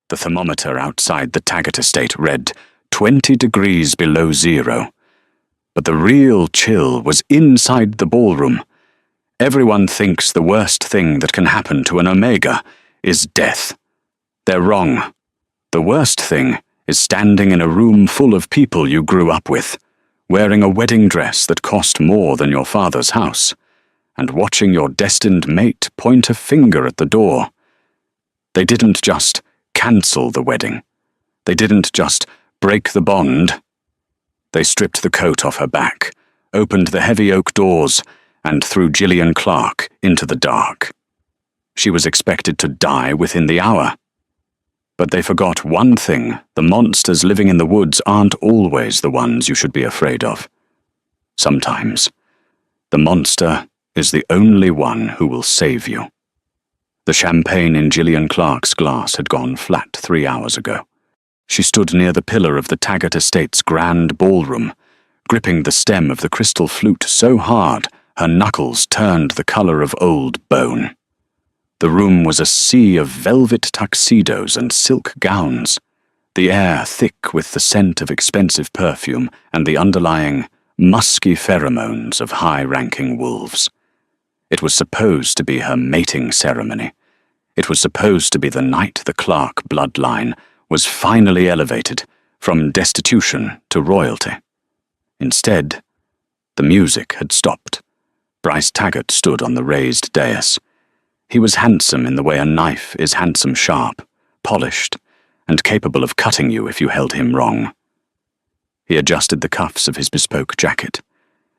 The thermometer outside the Taggart estate read 20 degrees below zero. But the real chill was inside the ballroom. Everyone thinks the worst thing that can happen to an Omega is death. They're wrong. The worst thing is standing in a room full of people you grew up with, wearing a wedding dress that cost more than your father's house, and watching your destined mate point a finger at the door. They didn't just cancel the wedding. They didn't just break the bond. They stripped the coat off her back, opened the heavy oak doors, and threw Gillian Clark into the dark. She was expected to die within the hour. But they forgot one thing: the monsters living in the woods aren't always the ones you should be afraid of. Sometimes, the monster is the only one who will save you. The champagne in Gillian Clark's glass had gone flat 3 hours ago. She stood near the pillar of the Taggart estate's grand ballroom, gripping the stem of the crystal flute so hard her knuckles turned the color of old bone. The room was a sea of velvet tuxedos and silk gowns, the air thick with the scent of expensive perfume and the underlying, musky pheromones of high-ranking wolves. It was supposed to be her mating ceremony. It was supposed to be the night the Clark bloodline was finally elevated from destitution to royalty. Instead, the music had stopped. Bryce Taggart stood on the raised dais. He was handsome in the way a knife is handsome sharp, polished, and capable of cutting you if you held him wrong. He adjusted the cuffs of his bespoke jacket,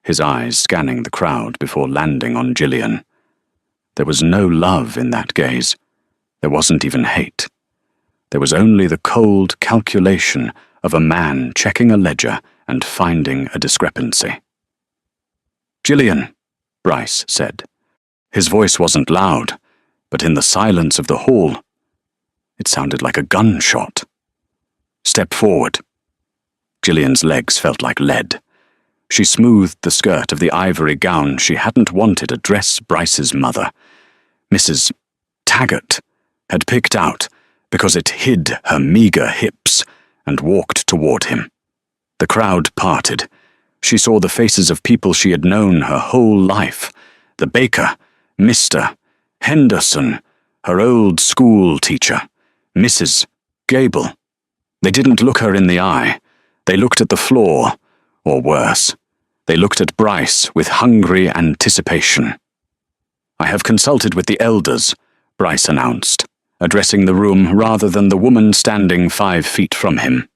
his eyes scanning the crowd before landing on Gillian. There was no love in that gaze. There wasn't even hate. There was only the cold calculation of a man checking a ledger and finding a discrepancy. "Gillian," Bryce said. His voice wasn't loud, but in the silence of the hall, it sounded like a gunshot. "Step forward." Gillian's legs felt like lead. She smoothed the skirt of the ivory gown she hadn't wanted address Bryce's mother, Mrs. Taggart, had picked out because it hid her meager hips, and walked toward him. The crowd parted. She saw the faces of people she had known her whole life: the baker, Mr. Henderson, her old school teacher, Mrs. Gable. They didn't look her in the eye. They looked at the floor, or worse, they looked at Bryce with hungry anticipation. "I have consulted with the elders," Bryce announced, addressing the room rather than the woman standing 5 feet from him.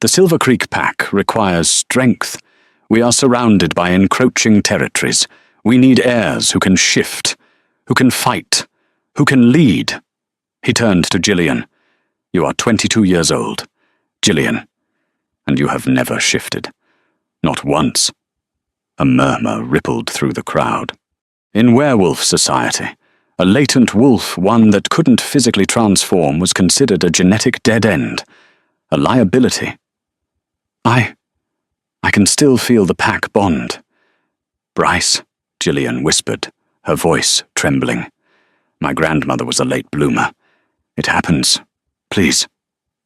"The Silver Creek Pack requires strength. We are surrounded by encroaching territories. We need heirs who can shift, who can fight, who can lead." He turned to Gillian. "You are 22 years old, Gillian, and you have never shifted. Not once." A murmur rippled through the crowd. In werewolf society, a latent wolf, one that couldn't physically transform, was considered a genetic dead end, a liability. I can still feel the pack bond." "Bryce," Gillian whispered, her voice trembling. "My grandmother was a late bloomer. It happens. Please."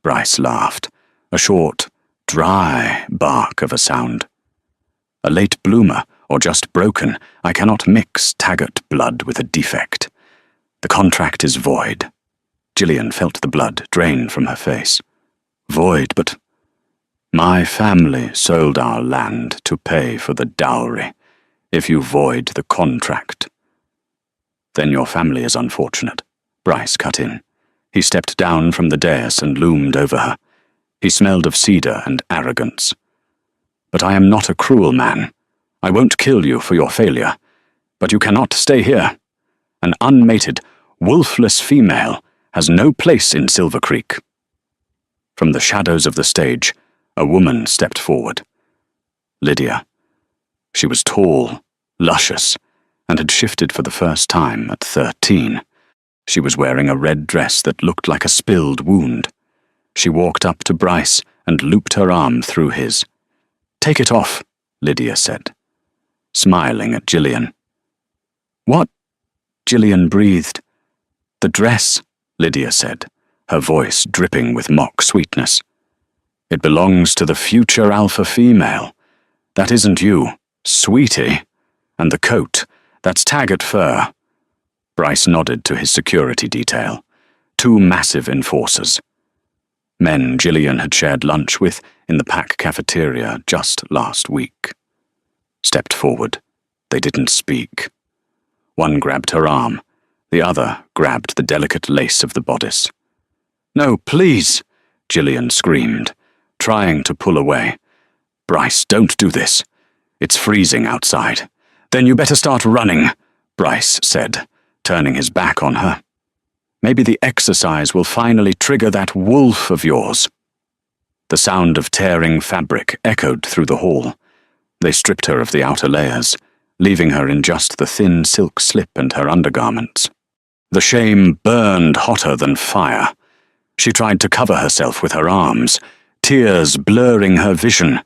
Bryce laughed, a short, dry bark of a sound. "A late bloomer, or just broken, I cannot mix Taggart blood with a defect. The contract is void." Gillian felt the blood drain from her face. "Void, but my family sold our land to pay for the dowry. If you void the contract." "Then your family is unfortunate," Bryce cut in. He stepped down from the dais and loomed over her. He smelled of cedar and arrogance. "But I am not a cruel man. I won't kill you for your failure. But you cannot stay here. An unmated, wolfless female has no place in Silver Creek." From the shadows of the stage, a woman stepped forward. Lydia. She was tall, luscious, and had shifted for the first time at 13. She was wearing a red dress that looked like a spilled wound. She walked up to Bryce and looped her arm through his. "Take it off," Lydia said, smiling at Gillian. "What?" Gillian breathed. "The dress," Lydia said, her voice dripping with mock sweetness. "It belongs to the future alpha female. That isn't you, sweetie. And the coat, that's taggart fur." Bryce nodded to his security detail. 2 massive enforcers. Men Gillian had shared lunch with in the pack cafeteria just last week. Stepped forward. They didn't speak. One grabbed her arm. The other grabbed the delicate lace of the bodice. "No, please," Gillian screamed, trying to pull away. "Bryce, don't do this. It's freezing outside." "Then you better start running," Bryce said, turning his back on her. "Maybe the exercise will finally trigger that wolf of yours." The sound of tearing fabric echoed through the hall. They stripped her of the outer layers, leaving her in just the thin silk slip and her undergarments. The shame burned hotter than fire. She tried to cover herself with her arms, tears blurring her vision.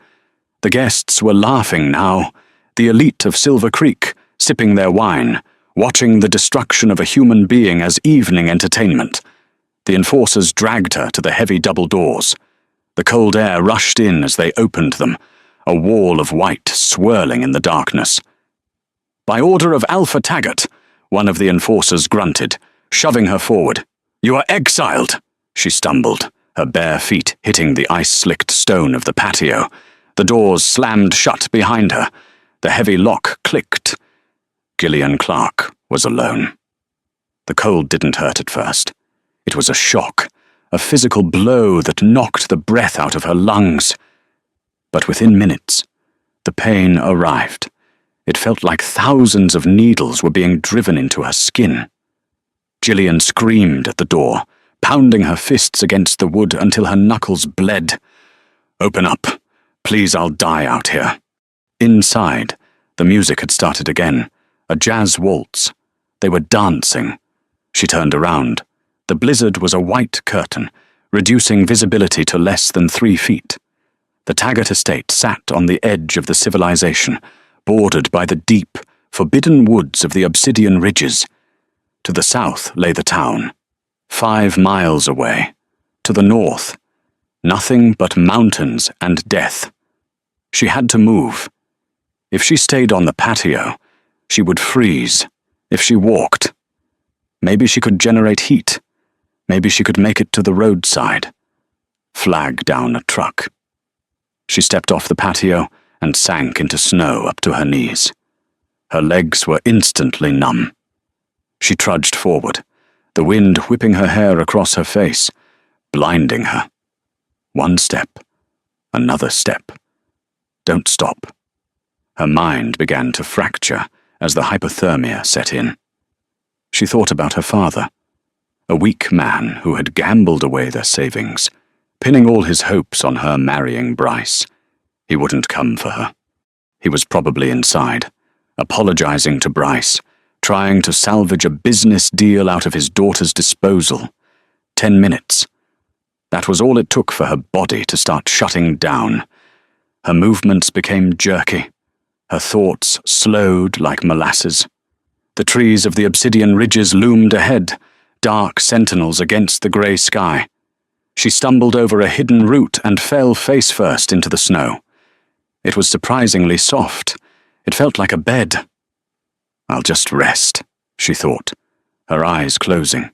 The guests were laughing now, the elite of Silver Creek, sipping their wine, watching the destruction of a human being as evening entertainment. The enforcers dragged her to the heavy double doors. The cold air rushed in as they opened them, a wall of white swirling in the darkness. "By order of Alpha Taggart," one of the enforcers grunted, shoving her forward. "You are exiled," she stumbled, her bare feet hitting the ice-slicked stone of the patio. The doors slammed shut behind her. The heavy lock clicked. Gillian Clark was alone. The cold didn't hurt at first. It was a shock, a physical blow that knocked the breath out of her lungs. But within minutes, the pain arrived. It felt like thousands of needles were being driven into her skin. Gillian screamed at the door, pounding her fists against the wood until her knuckles bled. "Open up. Please, I'll die out here." Inside, the music had started again, a jazz waltz. They were dancing. She turned around. The blizzard was a white curtain, reducing visibility to less than 3 feet. The Taggart estate sat on the edge of the civilization, bordered by the deep, forbidden woods of the Obsidian Ridges. To the south lay the town, 5 miles away. To the north, nothing but mountains and death. She had to move. If she stayed on the patio, she would freeze. If she walked, maybe she could generate heat. Maybe she could make it to the roadside. Flag down a truck. She stepped off the patio and sank into snow up to her knees. Her legs were instantly numb. She trudged forward, the wind whipping her hair across her face, blinding her. 1 step, another step. Don't stop. Her mind began to fracture as the hypothermia set in. She thought about her father, a weak man who had gambled away their savings, pinning all his hopes on her marrying Bryce. He wouldn't come for her. He was probably inside, apologizing to Bryce, trying to salvage a business deal out of his daughter's disposal. 10 minutes. That was all it took for her body to start shutting down. Her movements became jerky. Her thoughts slowed like molasses. The trees of the Obsidian Ridges loomed ahead, dark sentinels against the grey sky. She stumbled over a hidden root and fell face first into the snow. It was surprisingly soft. It felt like a bed. "I'll just rest," she thought, her eyes closing.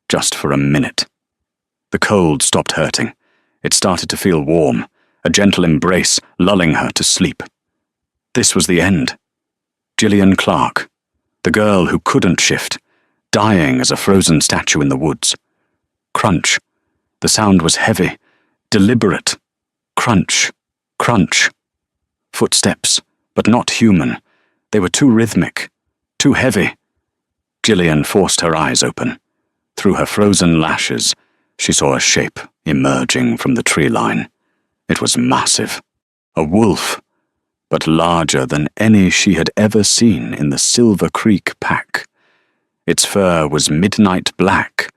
Just for a minute. The cold stopped hurting. It started to feel warm, a gentle embrace lulling her to sleep. This was the end. Gillian Clark, the girl who couldn't shift, dying as a frozen statue in the woods. Crunch. The sound was heavy, deliberate. Crunch, crunch. Footsteps, but not human. They were too rhythmic, too heavy. Gillian forced her eyes open. Through her frozen lashes, she saw a shape emerging from the tree line. It was massive. A wolf, but larger than any she had ever seen in the Silver Creek pack. Its fur was midnight black,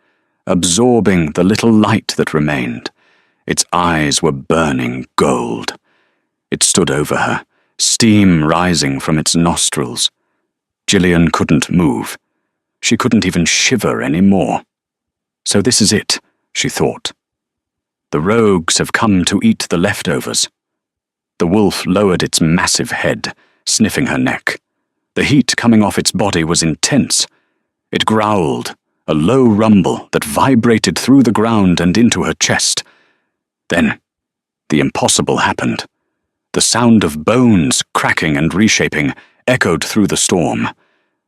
absorbing the little light that remained. Its eyes were burning gold. It stood over her, steam rising from its nostrils. Gillian couldn't move. She couldn't even shiver any more. So this is it, she thought. The rogues have come to eat the leftovers. The wolf lowered its massive head, sniffing her neck. The heat coming off its body was intense. It growled, a low rumble that vibrated through the ground and into her chest. Then, the impossible happened. The sound of bones cracking and reshaping echoed through the storm.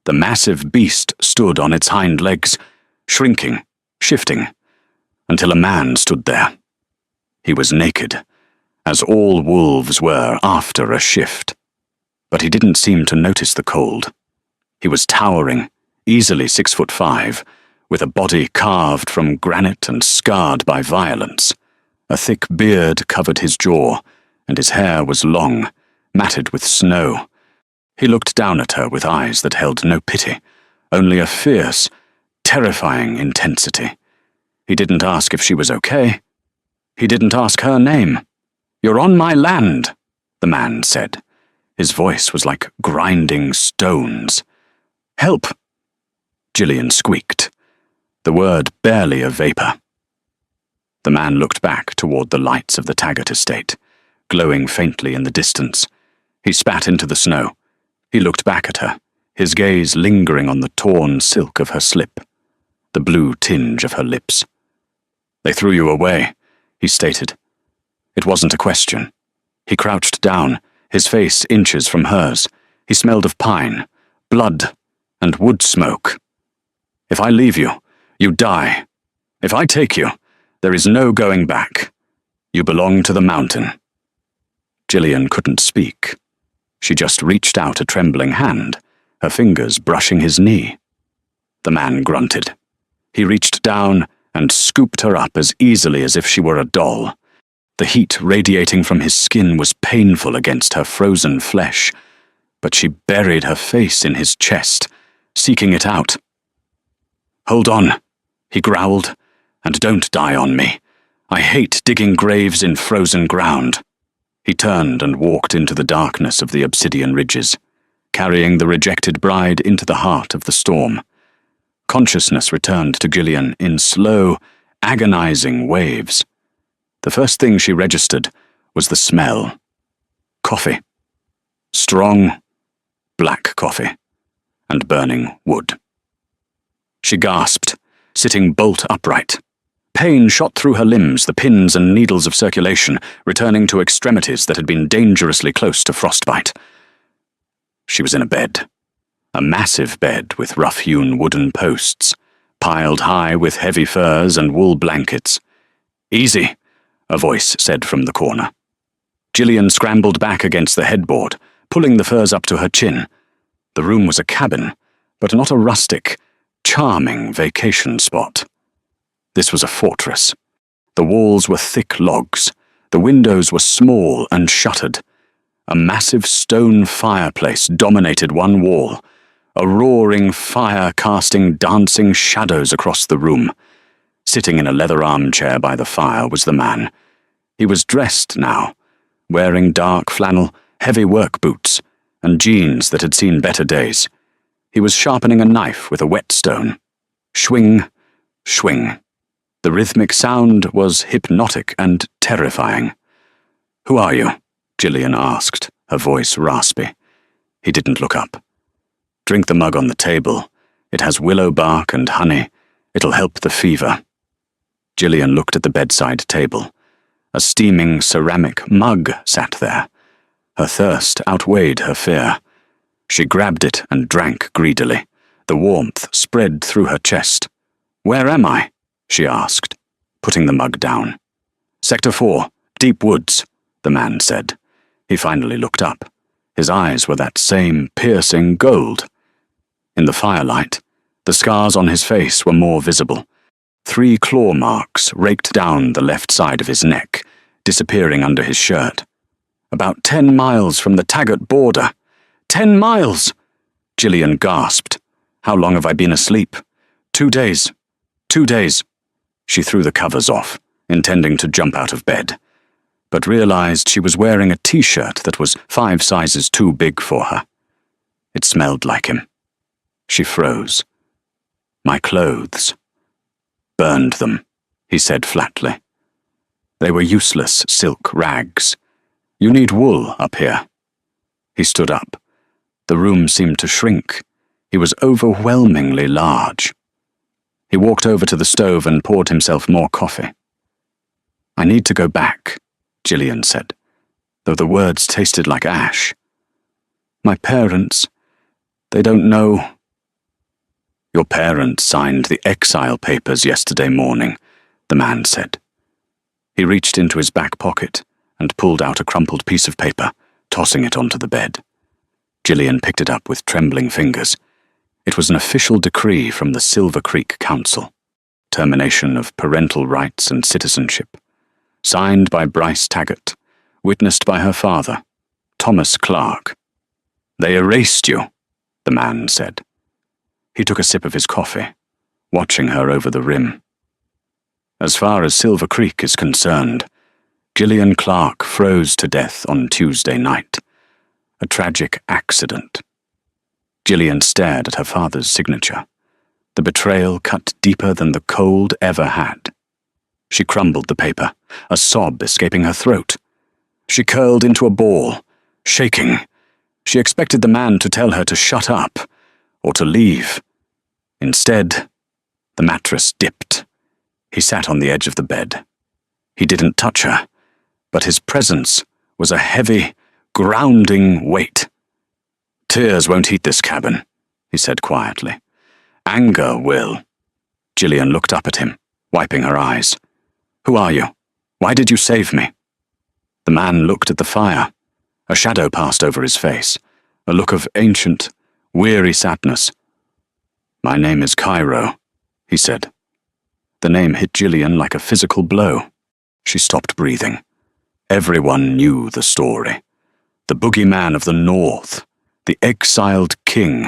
The massive beast stood on its hind legs, shrinking, shifting, until a man stood there. He was naked, as all wolves were after a shift. But he didn't seem to notice the cold. He was towering, easily 6'5", with a body carved from granite and scarred by violence. A thick beard covered his jaw, and his hair was long, matted with snow. He looked down at her with eyes that held no pity, only a fierce, terrifying intensity. He didn't ask if she was okay. He didn't ask her name. "You're on my land," the man said. His voice was like grinding stones. "Help!" Gillian squeaked, the word barely a vapor. The man looked back toward the lights of the Taggart estate, glowing faintly in the distance. He spat into the snow. He looked back at her, his gaze lingering on the torn silk of her slip, the blue tinge of her lips. "They threw you away," he stated. It wasn't a question. He crouched down, his face inches from hers. He smelled of pine, blood, and wood smoke. "If I leave you, you die. If I take you, there is no going back. You belong to the mountain." Gillian couldn't speak. She just reached out a trembling hand, her fingers brushing his knee. The man grunted. He reached down and scooped her up as easily as if she were a doll. The heat radiating from his skin was painful against her frozen flesh, but she buried her face in his chest, seeking it out. "Hold on," he growled, "and don't die on me. I hate digging graves in frozen ground." He turned and walked into the darkness of the obsidian ridges, carrying the rejected bride into the heart of the storm. Consciousness returned to Gillian in slow, agonizing waves. The first thing she registered was the smell. Coffee. Strong, black coffee, and burning wood. She gasped, sitting bolt upright. Pain shot through her limbs, the pins and needles of circulation, returning to extremities that had been dangerously close to frostbite. She was in a bed. A massive bed with rough-hewn wooden posts, piled high with heavy furs and wool blankets. "Easy," a voice said from the corner. Gillian scrambled back against the headboard, pulling the furs up to her chin. The room was a cabin, but not a rustic, charming vacation spot. This was a fortress. The walls were thick logs. The windows were small and shuttered. A massive stone fireplace dominated one wall, a roaring fire casting dancing shadows across the room. Sitting in a leather armchair by the fire was the man. He was dressed now, wearing dark flannel, heavy work boots, and jeans that had seen better days. He was sharpening a knife with a whetstone. Swing, swing. The rhythmic sound was hypnotic and terrifying. "Who are you?" Gillian asked, her voice raspy. He didn't look up. "Drink the mug on the table. It has willow bark and honey. It'll help the fever." Gillian looked at the bedside table. A steaming ceramic mug sat there. Her thirst outweighed her fear. She grabbed it and drank greedily. The warmth spread through her chest. "Where am I?" she asked, putting the mug down. "Sector 4, Deep Woods," the man said. He finally looked up. His eyes were that same piercing gold. In the firelight, the scars on his face were more visible. 3 claw marks raked down the left side of his neck, disappearing under his shirt. "About 10 miles from the Taggart border. 10 miles!" Gillian gasped. "How long have I been asleep?" 2 days. 2 days." She threw the covers off, intending to jump out of bed, but realized she was wearing a t-shirt that was 5 sizes too big for her. It smelled like him. She froze. "My clothes. Burned them," he said flatly. They were useless silk rags. You need wool up here. He stood up. The room seemed to shrink. He was overwhelmingly large. He walked over to the stove and poured himself more coffee. I need to go back, Gillian said, though the words tasted like ash. My parents, they don't know. Your parents signed the exile papers yesterday morning, the man said. He reached into his back pocket and pulled out a crumpled piece of paper, tossing it onto the bed. Gillian picked it up with trembling fingers. It was an official decree from the Silver Creek Council. Termination of parental rights and citizenship. Signed by Bryce Taggart. Witnessed by her father, Thomas Clark. They erased you, the man said. He took a sip of his coffee, watching her over the rim. As far as Silver Creek is concerned, Gillian Clark froze to death on Tuesday night. A tragic accident. Gillian stared at her father's signature. The betrayal cut deeper than the cold ever had. She crumbled the paper, a sob escaping her throat. She curled into a ball, shaking. She expected the man to tell her to shut up, or to leave. Instead, the mattress dipped. He sat on the edge of the bed. He didn't touch her, but his presence was a heavy, grounding weight. Tears won't heat this cabin, he said quietly. Anger will. Gillian looked up at him, wiping her eyes. Who are you? Why did you save me? The man looked at the fire. A shadow passed over his face, a look of ancient, weary sadness. My name is Cairo, he said. The name hit Gillian like a physical blow. She stopped breathing. Everyone knew the story. The boogeyman of the North, the exiled king.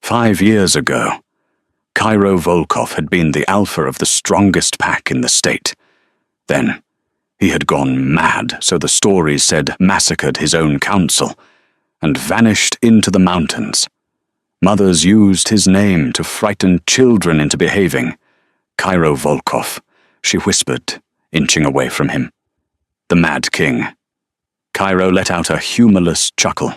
5 years ago, Cairo Volkov had been the alpha of the strongest pack in the state. Then, he had gone mad, so the stories said, massacred his own council, and vanished into the mountains. Mothers used his name to frighten children into behaving. Cairo Volkov, she whispered, inching away from him. The Mad King. Cairo let out a humorless chuckle.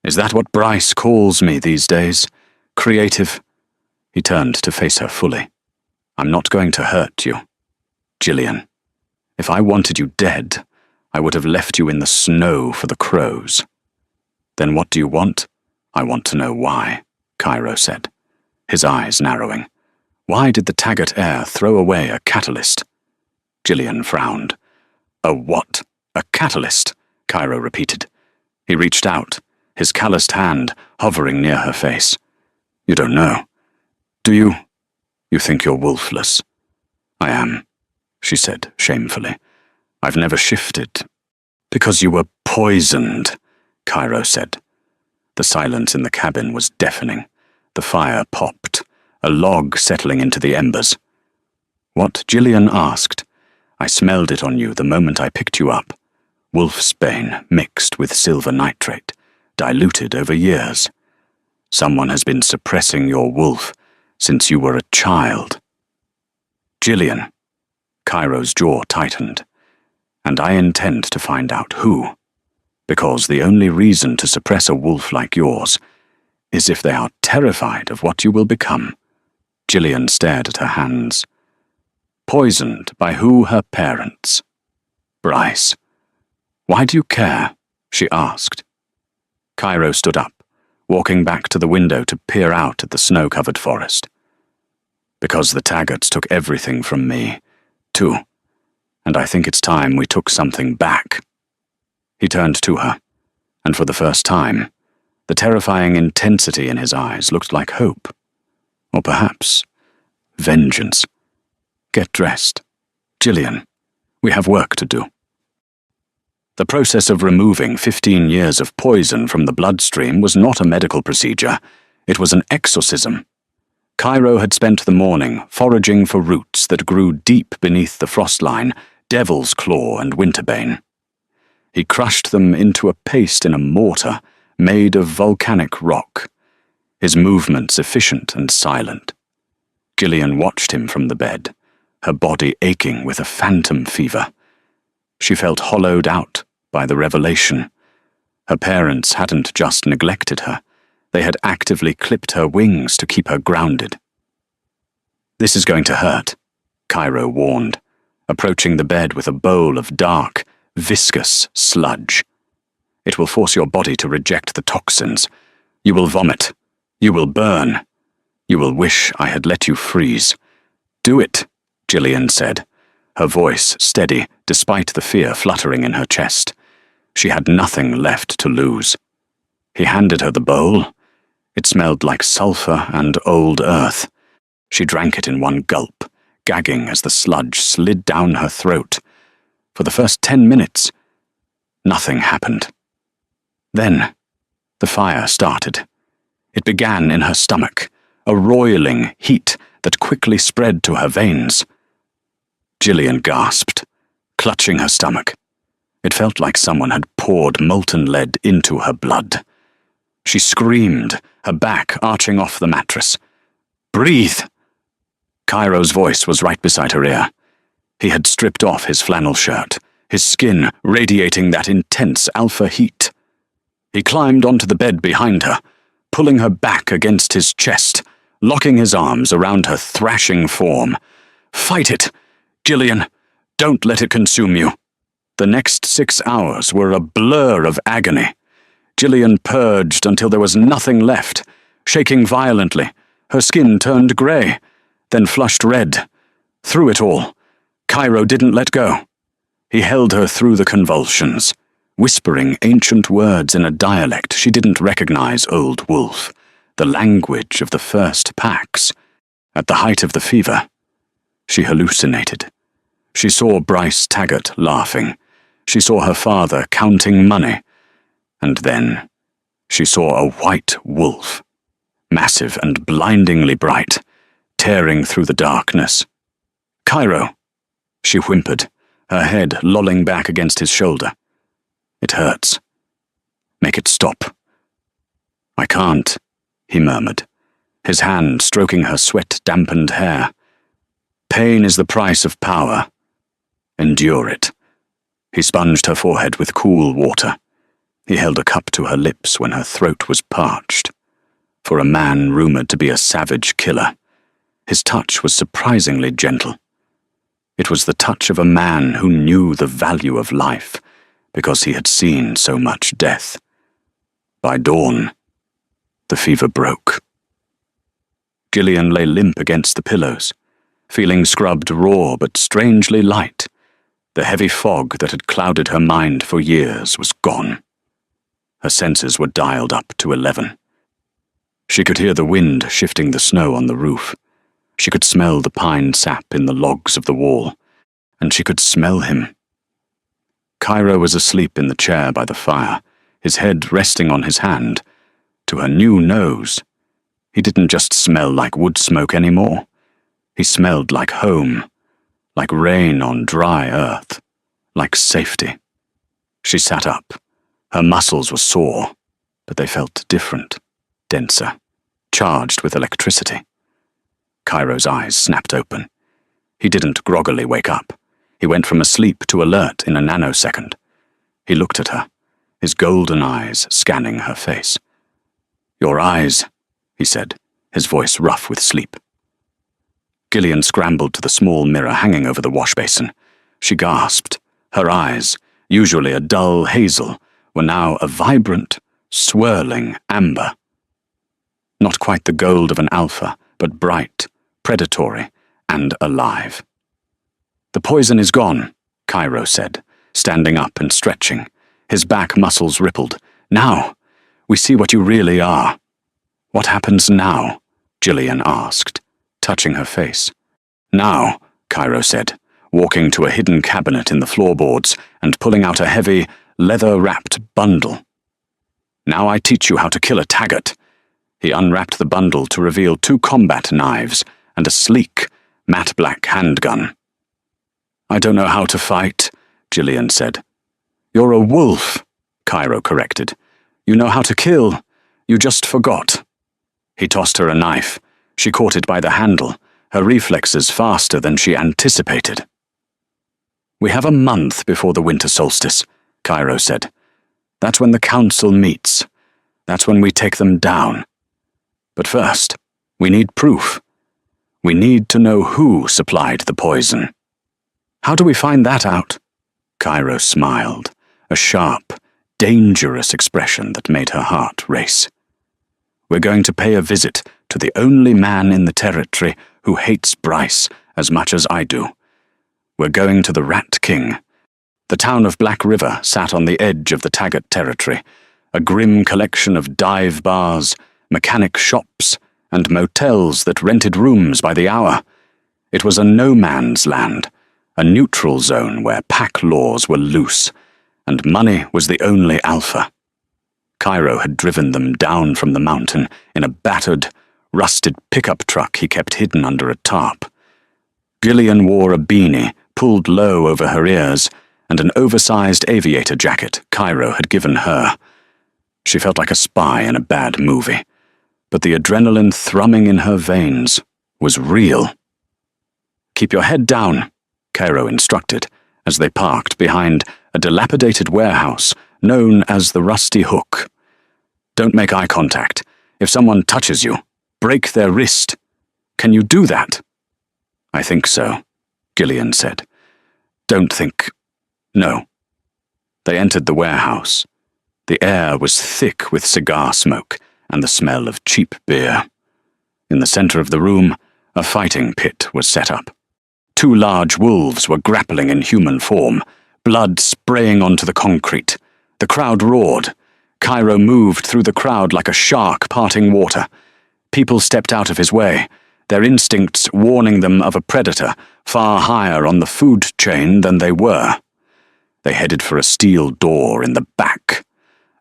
Is that what Bryce calls me these days? Creative? He turned to face her fully. I'm not going to hurt you. Gillian, if I wanted you dead, I would have left you in the snow for the crows. Then what do you want? I want to know why, Cairo said, his eyes narrowing. Why did the Taggart heir throw away a catalyst? Gillian frowned. A what? A catalyst, Cairo repeated. He reached out, his calloused hand hovering near her face. You don't know. Do you? You think you're wolfless. I am, she said shamefully. I've never shifted. Because you were poisoned, Cairo said. The silence in the cabin was deafening. The fire popped, a log settling into the embers. What Gillian asked, I smelled it on you the moment I picked you up. Wolfsbane mixed with silver nitrate, diluted over years. Someone has been suppressing your wolf since you were a child. Gillian, Cairo's jaw tightened, and I intend to find out who, because the only reason to suppress a wolf like yours is if they are terrified of what you will become. Gillian stared at her hands. Poisoned by who her parents? Bryce. Why do you care? She asked. Cairo stood up, walking back to the window to peer out at the snow-covered forest. Because the Taggarts took everything from me, too, and I think it's time we took something back. He turned to her, and for the first time, the terrifying intensity in his eyes looked like hope. Or perhaps vengeance. Get dressed. Gillian, we have work to do. The process of removing 15 years of poison from the bloodstream was not a medical procedure. It was an exorcism. Cairo had spent the morning foraging for roots that grew deep beneath the frost line, devil's claw and winterbane. He crushed them into a paste in a mortar made of volcanic rock, his movements efficient and silent. Gillian watched him from the bed, her body aching with a phantom fever. She felt hollowed out by the revelation. Her parents hadn't just neglected her, they had actively clipped her wings to keep her grounded. "This is going to hurt," Cairo warned, approaching the bed with a bowl of dark, viscous sludge. "It will force your body to reject the toxins. You will vomit. You will burn. You will wish I had let you freeze." "Do it," Gillian said, her voice steady despite the fear fluttering in her chest. She had nothing left to lose. He handed her the bowl. It smelled like sulfur and old earth. She drank it in one gulp, gagging as the sludge slid down her throat. For the first 10 minutes, nothing happened. Then, the fire started. It began in her stomach, a roiling heat that quickly spread to her veins. Gillian gasped, clutching her stomach. It felt like someone had poured molten lead into her blood. She screamed, her back arching off the mattress. "Breathe!" Cairo's voice was right beside her ear. He had stripped off his flannel shirt, his skin radiating that intense alpha heat. He climbed onto the bed behind her, pulling her back against his chest, locking his arms around her thrashing form. "Fight it, Gillian. Don't let it consume you." The next 6 hours were a blur of agony. Gillian purged until there was nothing left, shaking violently. Her skin turned grey, then flushed red. Through it all, Cairo didn't let go. He held her through the convulsions, whispering ancient words in a dialect she didn't recognize, Old Wolf, the language of the first packs. At the height of the fever, she hallucinated. She saw Bryce Taggart laughing. She saw her father counting money. And then she saw a white wolf, massive and blindingly bright, tearing through the darkness. "Cairo," she whimpered, her head lolling back against his shoulder. "It hurts. Make it stop." "I can't," he murmured, his hand stroking her sweat-dampened hair. "Pain is the price of power. Endure it." He sponged her forehead with cool water. He held a cup to her lips when her throat was parched. For a man rumored to be a savage killer, his touch was surprisingly gentle. It was the touch of a man who knew the value of life, because he had seen so much death. By dawn, the fever broke. Gillian lay limp against the pillows, feeling scrubbed raw but strangely light. The heavy fog that had clouded her mind for years was gone. Her senses were dialed up to 11. She could hear the wind shifting the snow on the roof. She could smell the pine sap in the logs of the wall, and she could smell him. Cairo was asleep in the chair by the fire, his head resting on his hand. To her new nose, he didn't just smell like wood smoke anymore. He smelled like home, like rain on dry earth, like safety. She sat up. Her muscles were sore, but they felt different, denser, charged with electricity. Cairo's eyes snapped open. He didn't groggily wake up. He went from asleep to alert in a nanosecond. He looked at her, his golden eyes scanning her face. "Your eyes," he said, his voice rough with sleep. Gillian scrambled to the small mirror hanging over the wash basin. She gasped. Her eyes, usually a dull hazel, were now a vibrant, swirling amber. Not quite the gold of an alpha, but bright, predatory, and alive. "The poison is gone," Cairo said, standing up and stretching. His back muscles rippled. "Now, we see what you really are." "What happens now?" Gillian asked, touching her face. "Now," Cairo said, walking to a hidden cabinet in the floorboards and pulling out a heavy, leather-wrapped bundle. "Now I teach you how to kill a Taggart." He unwrapped the bundle to reveal 2 combat knives and a sleek, matte-black handgun. "I don't know how to fight," Gillian said. "You're a wolf," Cairo corrected. "You know how to kill. You just forgot." He tossed her a knife. She caught it by the handle, her reflexes faster than she anticipated. "We have a month before the winter solstice," Cairo said. "That's when the council meets. That's when we take them down. But first, we need proof. We need to know who supplied the poison." "How do we find that out?" Cairo smiled, a sharp, dangerous expression that made her heart race. "We're going to pay a visit to the only man in the territory who hates Bryce as much as I do. We're going to the Rat King." The town of Black River sat on the edge of the Taggart territory, a grim collection of dive bars, mechanic shops, and motels that rented rooms by the hour. It was a no-man's land, a neutral zone where pack laws were loose, and money was the only alpha. Cairo had driven them down from the mountain in a battered, rusted pickup truck he kept hidden under a tarp. Gillian wore a beanie pulled low over her ears and an oversized aviator jacket Cairo had given her. She felt like a spy in a bad movie, but the adrenaline thrumming in her veins was real. "Keep your head down," Cairo instructed as they parked behind a dilapidated warehouse known as the Rusty Hook. "Don't make eye contact. If someone touches you, break their wrist. Can you do that?" "I think so," Gillian said. "Don't think. No." They entered the warehouse. The air was thick with cigar smoke and the smell of cheap beer. In the center of the room, a fighting pit was set up. 2 large wolves were grappling in human form, blood spraying onto the concrete. The crowd roared. Cairo moved through the crowd like a shark parting water. People stepped out of his way, their instincts warning them of a predator far higher on the food chain than they were. They headed for a steel door in the back.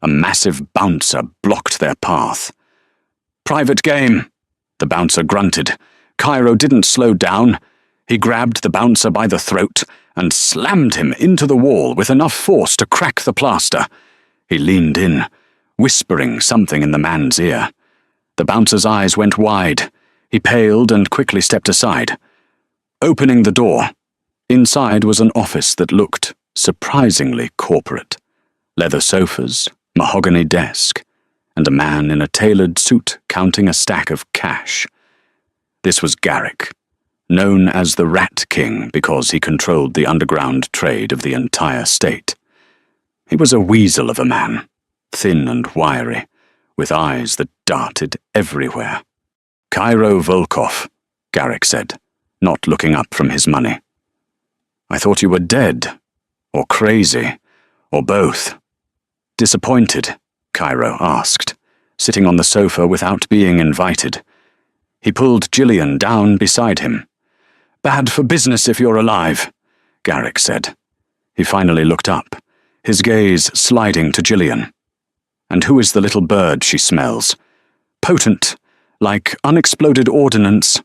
A massive bouncer blocked their path. "Private game," the bouncer grunted. Cairo didn't slow down. He grabbed the bouncer by the throat and slammed him into the wall with enough force to crack the plaster. He leaned in, whispering something in the man's ear. The bouncer's eyes went wide. He paled and quickly stepped aside. Opening the door, inside was an office that looked surprisingly corporate. Leather sofas, mahogany desk, and a man in a tailored suit counting a stack of cash. This was Garrick, known as the Rat King because he controlled the underground trade of the entire state. He was a weasel of a man, thin and wiry, with eyes that darted everywhere. "Cairo Volkov," Garrick said, not looking up from his money. "I thought you were dead, or crazy, or both." "Disappointed?" Cairo asked, sitting on the sofa without being invited. He pulled Gillian down beside him. "Bad for business if you're alive," Garrick said. He finally looked up, his gaze sliding to Gillian. "And who is the little bird she smells? Potent, like unexploded ordnance."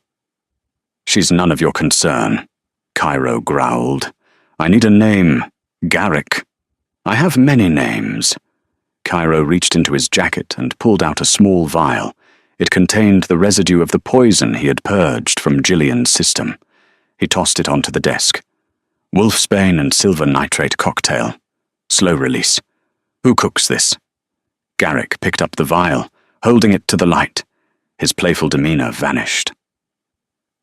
"She's none of your concern," Cairo growled. "I need a name. Garrick." "I have many names." Cairo reached into his jacket and pulled out a small vial. It contained the residue of the poison he had purged from Gillian's system. He tossed it onto the desk. "Wolfsbane and silver nitrate cocktail. Slow release. Who cooks this?" Garrick picked up the vial, holding it to the light. His playful demeanor vanished.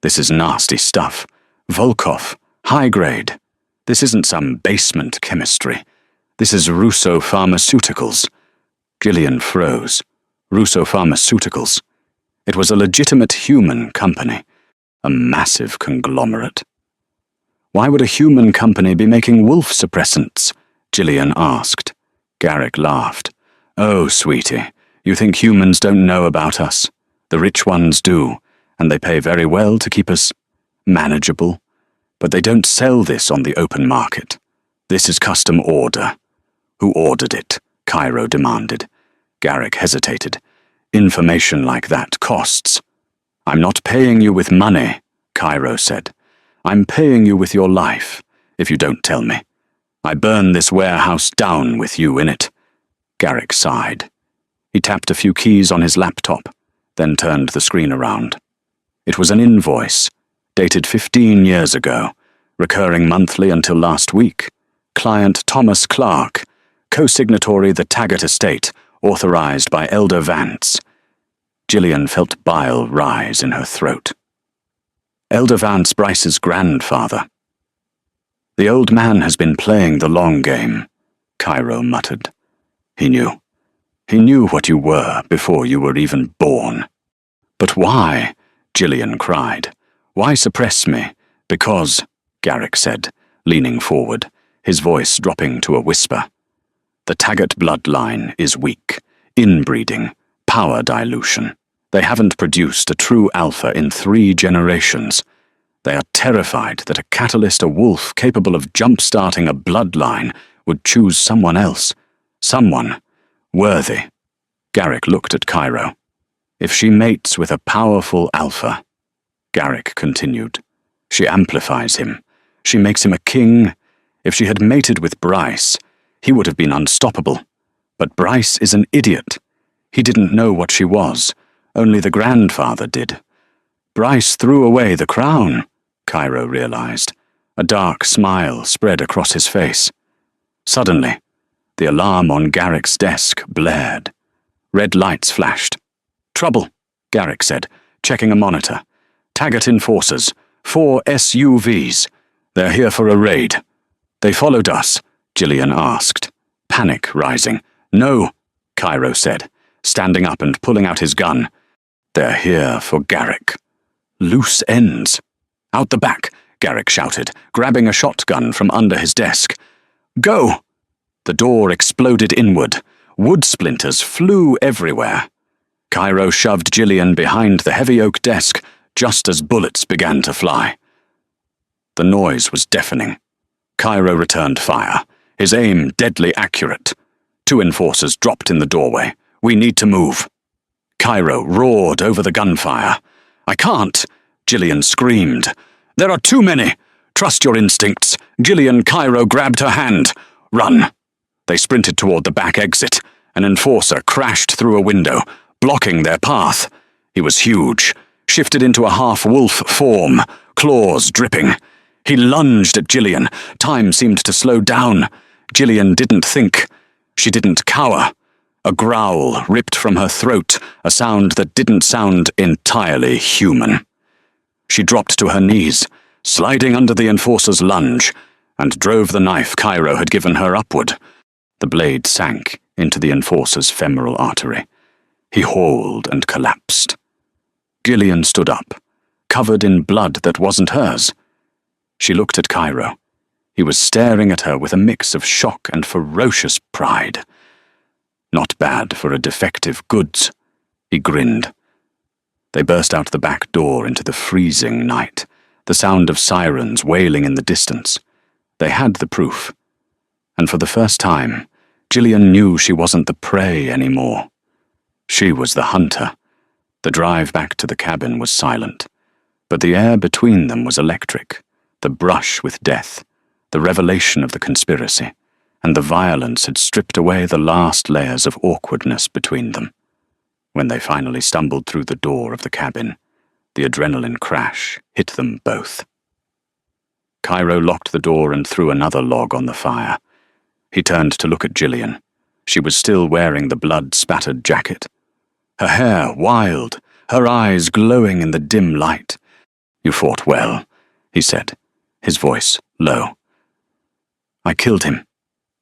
"This is nasty stuff. Volkov, high grade. This isn't some basement chemistry. This is Russo Pharmaceuticals." Gillian froze. Russo Pharmaceuticals. It was a legitimate human company, a massive conglomerate. "Why would a human company be making wolf suppressants?" Gillian asked. Garrick laughed. "Oh, sweetie, you think humans don't know about us? The rich ones do, and they pay very well to keep us manageable. But they don't sell this on the open market. This is custom order." "Who ordered it?" Cairo demanded. Garrick hesitated. "Information like that costs." "I'm not paying you with money," Cairo said. "I'm paying you with your life, if you don't tell me. I burn this warehouse down with you in it." Garrick sighed. He tapped a few keys on his laptop, then turned the screen around. It was an invoice, dated 15 years ago, recurring monthly until last week. Client Thomas Clark, co-signatory the Taggart estate, authorized by Elder Vance. Gillian felt bile rise in her throat. Elder Vance Bryce's grandfather. The old man has been playing the long game, Cairo muttered. He knew. He knew what you were before you were even born. But why? Gillian cried. Why suppress me? Because, Garrick said, leaning forward, his voice dropping to a whisper. The Taggart bloodline is weak. Inbreeding. Power dilution. They haven't produced a true alpha in 3 generations. They are terrified that a catalyst, a wolf capable of jump-starting a bloodline, would choose someone else. Someone worthy. Garrick looked at Cairo. If she mates with a powerful alpha, Garrick continued, she amplifies him. She makes him a king. If she had mated with Bryce, he would have been unstoppable. But Bryce is an idiot. He didn't know what she was. Only the grandfather did. Bryce threw away the crown, Cairo realized. A dark smile spread across his face. Suddenly, the alarm on Garrick's desk blared. Red lights flashed. Trouble, Garrick said, checking a monitor. Taggart enforcers. 4 SUVs. They're here for a raid. They followed us, Gillian asked, panic rising. No, Cairo said, standing up and pulling out his gun. They're here for Garrick. Loose ends. Out the back, Garrick shouted, grabbing a shotgun from under his desk. Go! The door exploded inward. Wood splinters flew everywhere. Cairo shoved Gillian behind the heavy oak desk just as bullets began to fly. The noise was deafening. Cairo returned fire, his aim deadly accurate. 2 enforcers dropped in the doorway. We need to move. Cairo roared over the gunfire. I can't, Gillian screamed. There are too many. Trust your instincts. Gillian Cairo grabbed her hand. Run. They sprinted toward the back exit. An enforcer crashed through a window, blocking their path. He was huge, shifted into a half-wolf form, claws dripping. He lunged at Gillian. Time seemed to slow down. Gillian didn't think. She didn't cower. A growl ripped from her throat, a sound that didn't sound entirely human. She dropped to her knees, sliding under the enforcer's lunge, and drove the knife Cairo had given her upward. The blade sank into the enforcer's femoral artery. He hauled and collapsed. Gillian stood up, covered in blood that wasn't hers. She looked at Cairo. He was staring at her with a mix of shock and ferocious pride. Not bad for a defective goods, he grinned. They burst out the back door into the freezing night, the sound of sirens wailing in the distance. They had the proof. And for the first time, Gillian knew she wasn't the prey anymore. She was the hunter. The drive back to the cabin was silent, but the air between them was electric, the brush with death, the revelation of the conspiracy, and the violence had stripped away the last layers of awkwardness between them. When they finally stumbled through the door of the cabin, the adrenaline crash hit them both. Cairo locked the door and threw another log on the fire. He turned to look at Gillian. She was still wearing the blood-spattered jacket. Her hair wild, her eyes glowing in the dim light. You fought well, he said, his voice low. I killed him,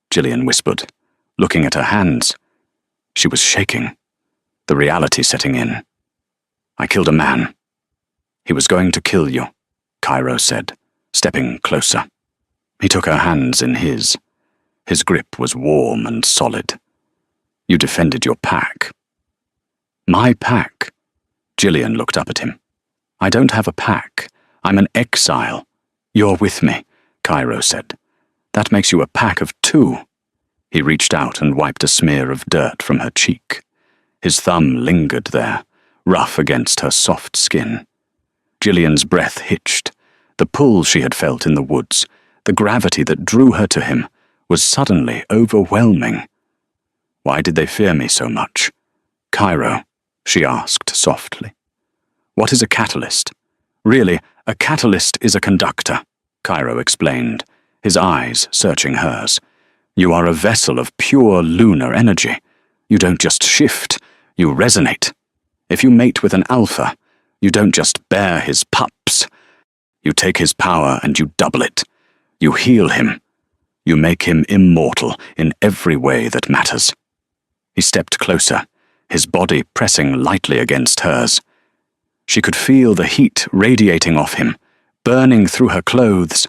Gillian whispered, looking at her hands. She was shaking, the reality setting in. I killed a man. He was going to kill you, Cairo said, stepping closer. He took her hands in his. His grip was warm and solid. You defended your pack. My pack? Gillian looked up at him. I don't have a pack. I'm an exile. You're with me, Cairo said. That makes you a pack of 2. He reached out and wiped a smear of dirt from her cheek. His thumb lingered there, rough against her soft skin. Gillian's breath hitched. The pull she had felt in the woods, the gravity that drew her to him, was suddenly overwhelming. Why did they fear me so much? Cairo, she asked softly. What is a catalyst? Really, A catalyst is a conductor, Cairo explained, his eyes searching hers. You are a vessel of pure lunar energy. You don't just shift, you resonate. If you mate with an alpha, you don't just bear his pups. You take his power and you double it. You heal him. You make him immortal in every way that matters. He stepped closer, his body pressing lightly against hers. She could feel the heat radiating off him, burning through her clothes.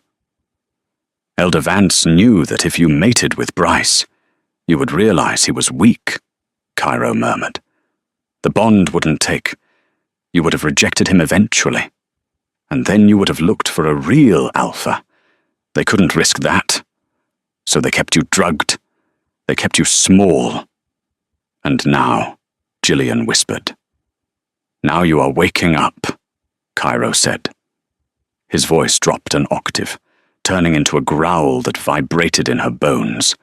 Elder Vance knew that if you mated with Bryce, you would realize he was weak, Cairo murmured. The bond wouldn't take. You would have rejected him eventually. And then you would have looked for a real alpha. They couldn't risk that. So they kept you drugged. They kept you small. And now, Gillian whispered. Now you are waking up, Cairo said. His voice dropped an octave, turning into a growl that vibrated in her bones.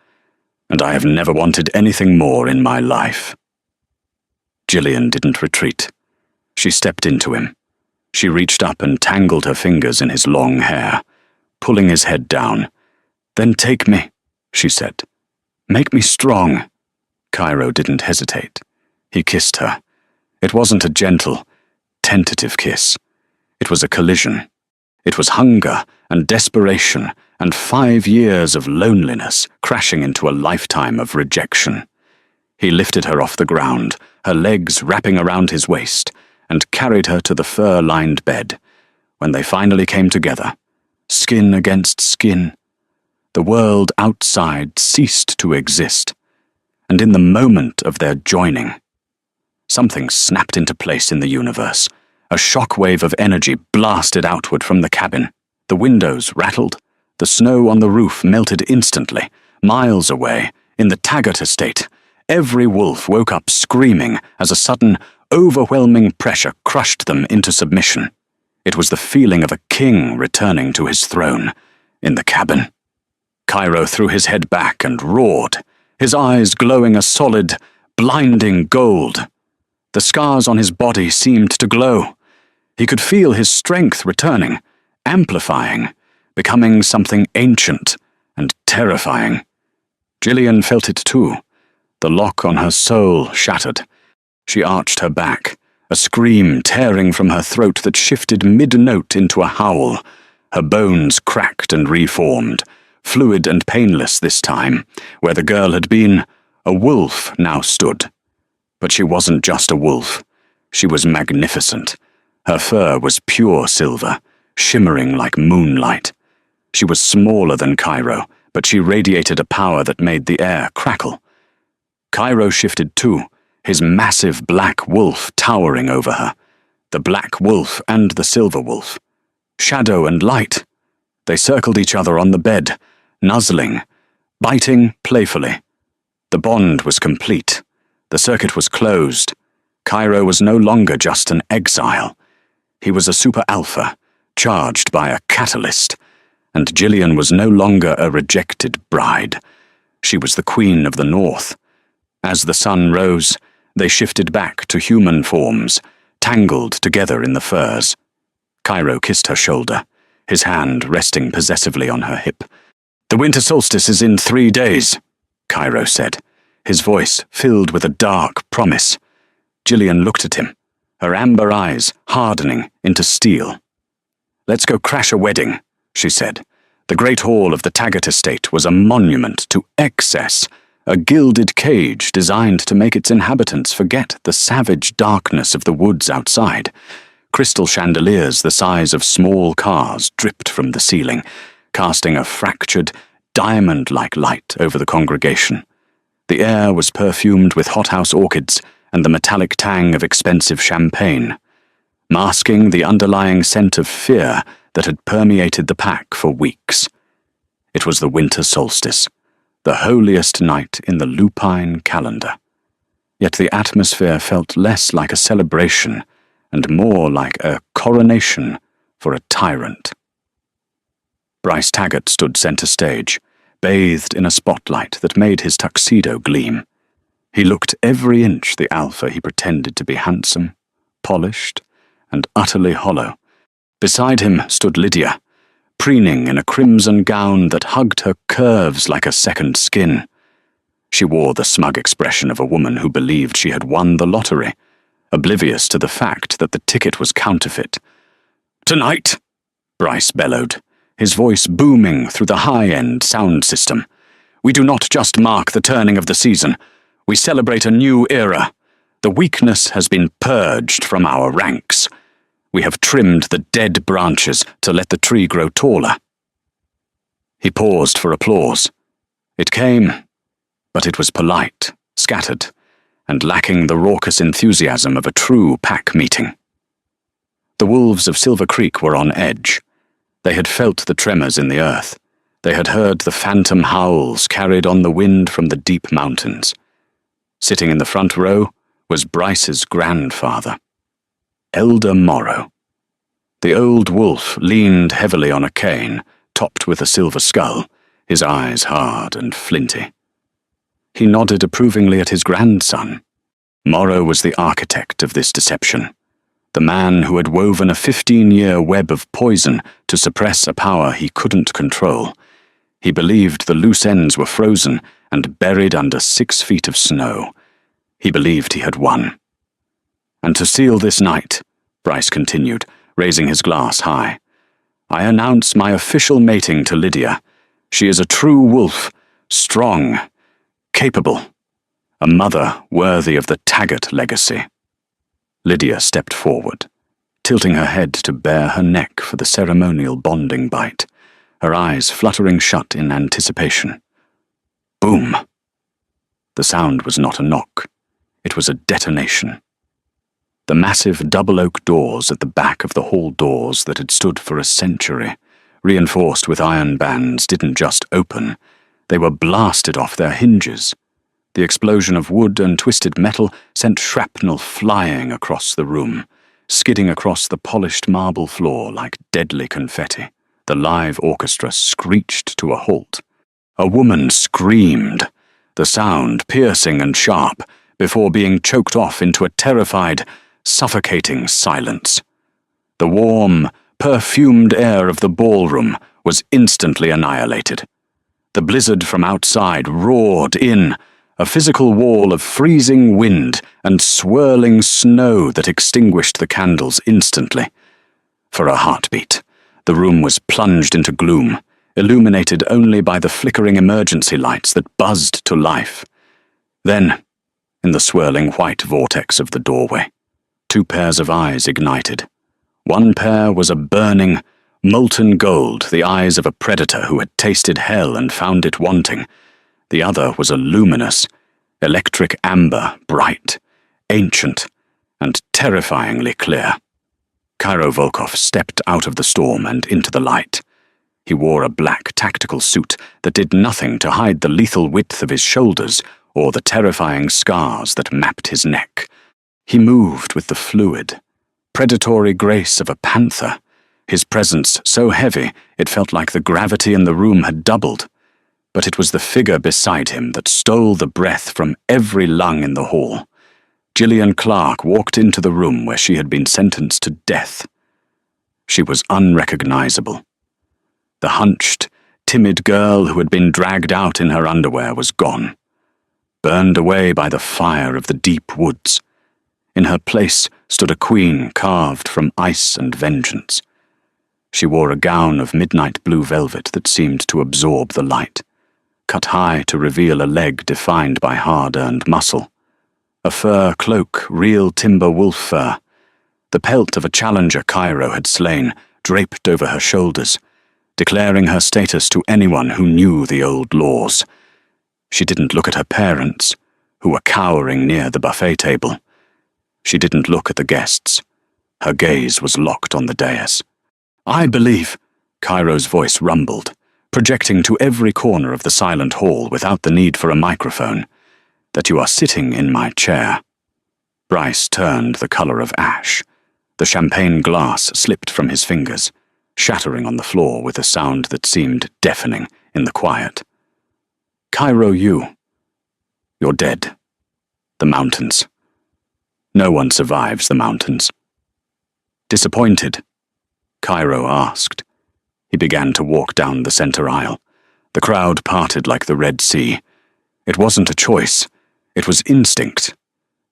And I have never wanted anything more in my life. Gillian didn't retreat. She stepped into him. She reached up and tangled her fingers in his long hair, pulling his head down. Then take me, she said. Make me strong. Cairo didn't hesitate. He kissed her. It wasn't a gentle, tentative kiss. It was a collision. It was hunger and desperation and 5 years of loneliness crashing into a lifetime of rejection. He lifted her off the ground, her legs wrapping around his waist, and carried her to the fur-lined bed. When they finally came together, skin against skin, the world outside ceased to exist. And in the moment of their joining, something snapped into place in the universe. A shockwave of energy blasted outward from the cabin. The windows rattled. The snow on the roof melted instantly. Miles away, in the Taggart estate, every wolf woke up screaming as a sudden, overwhelming pressure crushed them into submission. It was the feeling of a king returning to his throne. In the cabin, Cairo threw his head back and roared, his eyes glowing a solid, blinding gold. The scars on his body seemed to glow. He could feel his strength returning, amplifying, becoming something ancient and terrifying. Gillian felt it too. The lock on her soul shattered. She arched her back, a scream tearing from her throat that shifted mid-note into a howl. Her bones cracked and reformed, fluid and painless this time. Where the girl had been, a wolf now stood. But she wasn't just a wolf. She was magnificent. Her fur was pure silver, shimmering like moonlight. She was smaller than Cairo, but she radiated a power that made the air crackle. Cairo shifted too, his massive black wolf towering over her. The black wolf and the silver wolf. Shadow and light. They circled each other on the bed, nuzzling, biting playfully. The bond was complete. The circuit was closed. Cairo was no longer just an exile. He was a super alpha, charged by a catalyst. And Gillian was no longer a rejected bride. She was the queen of the north. As the sun rose, they shifted back to human forms, tangled together in the furs. Cairo kissed her shoulder, his hand resting possessively on her hip. The winter solstice is in 3 days, Cairo said, his voice filled with a dark promise. Gillian looked at him, her amber eyes hardening into steel. Let's go crash a wedding, she said. The great hall of the Taggart estate was a monument to excess, a gilded cage designed to make its inhabitants forget the savage darkness of the woods outside. Crystal chandeliers the size of small cars dripped from the ceiling, casting a fractured, diamond-like light over the congregation. The air was perfumed with hothouse orchids and the metallic tang of expensive champagne, masking the underlying scent of fear that had permeated the pack for weeks. It was the winter solstice, the holiest night in the lupine calendar. Yet the atmosphere felt less like a celebration and more like a coronation for a tyrant. Bryce Taggart stood center stage, bathed in a spotlight that made his tuxedo gleam. He looked every inch the alpha he pretended to be handsome, polished, and utterly hollow. Beside him stood Lydia, preening in a crimson gown that hugged her curves like a second skin. She wore the smug expression of a woman who believed she had won the lottery, oblivious to the fact that the ticket was counterfeit. "Tonight," Bryce bellowed, his voice booming through the high-end sound system, "we do not just mark the turning of the season, we celebrate a new era. The weakness has been purged from our ranks. We have trimmed the dead branches to let the tree grow taller." He paused for applause. It came, but it was polite, scattered, and lacking the raucous enthusiasm of a true pack meeting. The wolves of Silver Creek were on edge. They had felt the tremors in the earth. They had heard the phantom howls carried on the wind from the deep mountains. Sitting in the front row was Bryce's grandfather, Elder Morrow. The old wolf leaned heavily on a cane, topped with a silver skull, his eyes hard and flinty. He nodded approvingly at his grandson. Morrow was the architect of this deception, the man who had woven a 15-year web of poison to suppress a power he couldn't control. He believed the loose ends were frozen and buried under 6 feet of snow. He believed he had won. "And to seal this night," Bryce continued, raising his glass high, "I announce my official mating to Lydia. She is a true wolf, strong, capable, a mother worthy of the Taggart legacy." Lydia stepped forward, tilting her head to bare her neck for the ceremonial bonding bite, her eyes fluttering shut in anticipation. Boom! The sound was not a knock. It was a detonation. The massive double oak doors at the back of the hall doors that had stood for a century, reinforced with iron bands, didn't just open. They were blasted off their hinges. The explosion of wood and twisted metal sent shrapnel flying across the room, skidding across the polished marble floor like deadly confetti. The live orchestra screeched to a halt. A woman screamed, the sound piercing and sharp, before being choked off into a terrified, suffocating silence. The warm, perfumed air of the ballroom was instantly annihilated. The blizzard from outside roared in, a physical wall of freezing wind and swirling snow that extinguished the candles instantly. For a heartbeat, the room was plunged into gloom, illuminated only by the flickering emergency lights that buzzed to life. Then, in the swirling white vortex of the doorway, 2 pairs of eyes ignited. One pair was a burning, molten gold, the eyes of a predator who had tasted hell and found it wanting. The other was a luminous, electric amber, bright, ancient, and terrifyingly clear. Cairo Volkov stepped out of the storm and into the light. He wore a black tactical suit that did nothing to hide the lethal width of his shoulders or the terrifying scars that mapped his neck. He moved with the fluid, predatory grace of a panther, his presence so heavy it felt like the gravity in the room had doubled. But it was the figure beside him that stole the breath from every lung in the hall. Gillian Clark walked into the room where she had been sentenced to death. She was unrecognizable. The hunched, timid girl who had been dragged out in her underwear was gone, burned away by the fire of the deep woods. In her place stood a queen carved from ice and vengeance. She wore a gown of midnight blue velvet that seemed to absorb the light, cut high to reveal a leg defined by hard-earned muscle. A fur cloak, real timber wolf fur. The pelt of a challenger Cairo had slain, draped over her shoulders, declaring her status to anyone who knew the old laws. She didn't look at her parents, who were cowering near the buffet table. She didn't look at the guests. Her gaze was locked on the dais. "I believe," Cairo's voice rumbled, projecting to every corner of the silent hall without the need for a microphone, "that you are sitting in my chair." Bryce turned the color of ash. The champagne glass slipped from his fingers, shattering on the floor with a sound that seemed deafening in the quiet. "Cairo, you're dead. The mountains. No one survives the mountains. Disappointed. Cairo asked. He began to walk down the center aisle. The crowd parted like the Red Sea. It wasn't a choice. It was instinct.